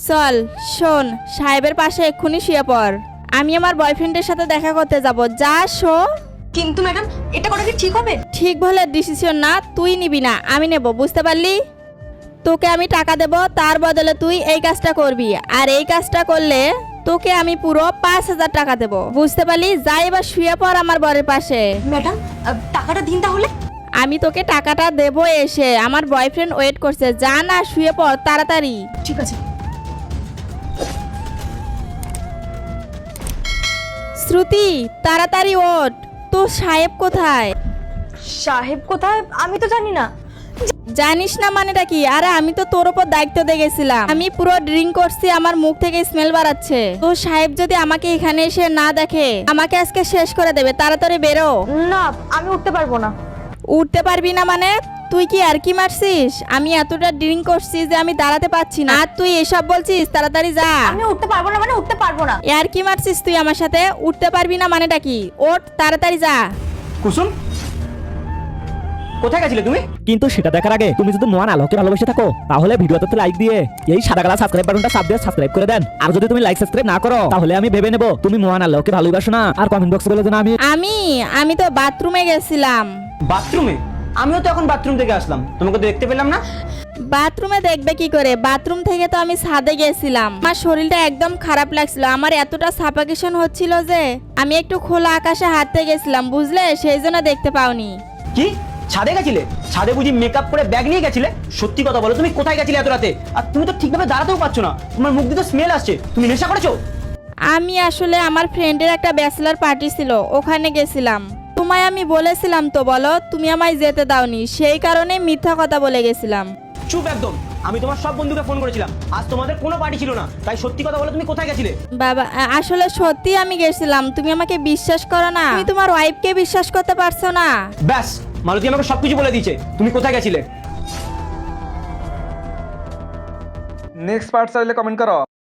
চল শোন, সাহেবের পাশে এক্ষুনি শুয়ে পড়। আমি আমার বয়ফ্রেন্ডের সাথে দেখা করতে যাব। যা শো। কিন্তু ম্যাডাম, এটা করা কি ঠিক হবে? ঠিক বলে ডিসিশন না তুই নিবি না, আমি নেব, বুঝতে পারলি? তোকে আমি টাকা দেব, তার বদলে তুই এই কাজটা করবি, আর এই কাজটা করলে তোকে আমি পুরো 5,000 টাকা দেব, বুঝতে পারলি? যাই এবার শুয়ে পড় আমার বরের পাশে। ম্যাডাম, টাকাটা দিন তাহলে। আমি তোকে টাকাটা দেব এসে, আমার বয়ফ্রেন্ড ওয়েট করছে। যা না, শুয়ে পড় তাড়াতাড়ি। ঠিক আছে। শ্রুতি, তাড়াতাড়ি ওঠ। তো সাহেব কোথায়? সাহেব কোথায় আমি তো জানি না। জানিস না মানেটা কি? আরে আমি তো তোর উপর দায়িত্ব দিয়ে গেছিলাম। আমি পুরো ড্রিঙ্ক করছি, আমার মুখ থেকে স্মেল বাড়াচ্ছে। তো সাহেব যদি আমাকে এখানে এসে না দেখে, আমাকে আজকে শেষ করে দেবে। তাড়াতাড়ি বেরো। না, আমি উঠতে পারবো না। উঠতে পারবি না মানে? তুই কি আর কি মারছিস? আমি এতটা ড্রিঙ্ক করছি যে আমি দাঁড়াতে পারছি না, আর তুই এসব বলছিস? তাড়াতাড়ি যা। আমি উঠতে পারবো না মানে উঠতে পারবো না। আর কি মারছিস তুই আমার সাথে? উঠতে পারবি না মানেটা কি? ওঠ তাড়াতাড়ি যা। কুসুম, কোথায় গেছিলে তুমি? কিন্তু সেটা দেখার আগে তুমি যদি মহান আলোকে ভালোবেসে থাকো তাহলে ভিডিওতে লাইক দিয়ে এই সাদা কালার সাবস্ক্রাইব বাটনটা চাপ দিয়ে সাবস্ক্রাইব করে দেন। আর যদি তুমি লাইক সাবস্ক্রাইব না করো তাহলে আমি ভেবে নেব তুমি মহান আলোকে ভালোবাসো না। আর কমেন্ট বক্সে বলে দেন আমি তো বাথরুমে গেছিলাম। বাথরুমে? আমিও তো এখন বাথরুম থেকে আসলাম, তোমাকে তো দেখতে পেলাম না। বাথরুমে দেখবে কি করে? বাথরুম থেকে তো আমি ছাদে গেছিলাম। আমার শরীরটা একদম খারাপ লাগছিল, আমার এতটা সাফোকেশন হচ্ছিল যে আমি একটু খোলা আকাশে হাঁটতে গেছিলাম, বুঝলে? সেই জন্য দেখতে পাওনি। কি ছাদে গেছিলে? ছাদে বুঝি মেকআপ করে ব্যাগ নিয়ে গেছিলে? সত্যি কথা বলো, তুমি কোথায় গেছিলে এত রাতে? আর তুমি তো ঠিকভাবে দাঁড়াতেও পারছো না, তোমার মুখ দিয়ে তো স্মেল আসছে। তুমি নেশা করেছো? আমি আসলে আমার ফ্রেন্ডের একটা ব্যাচেলর পার্টি ছিল, ওখানে গেছিলাম। তোমায় আমি বলেছিলাম তো, বলো তুমি আমায় যেতে দাওনি, সেই কারণে মিথ্যা কথা বলে গেছিলাম। চুপ একদম। আমি তোমার সব বন্ধুকে ফোন করেছিলাম, আজ তোমাদের কোনো পার্টি ছিল না, তাই সত্যি কথা বলো, তুমি কোথায় গেছিলে? বাবা, আসলে সত্যি আমি গেছিলাম। তুমি আমাকে বিশ্বাস করো না? তুমি তোমার ওয়াইফকে বিশ্বাস করতে পারছো না? ব্যাস, মালতী আমাকে সবকিছু বলে দিয়েছে। তুমি কোথায় গেছিলে? नेक्स्ट पार्ट चाहले कमेंट करो।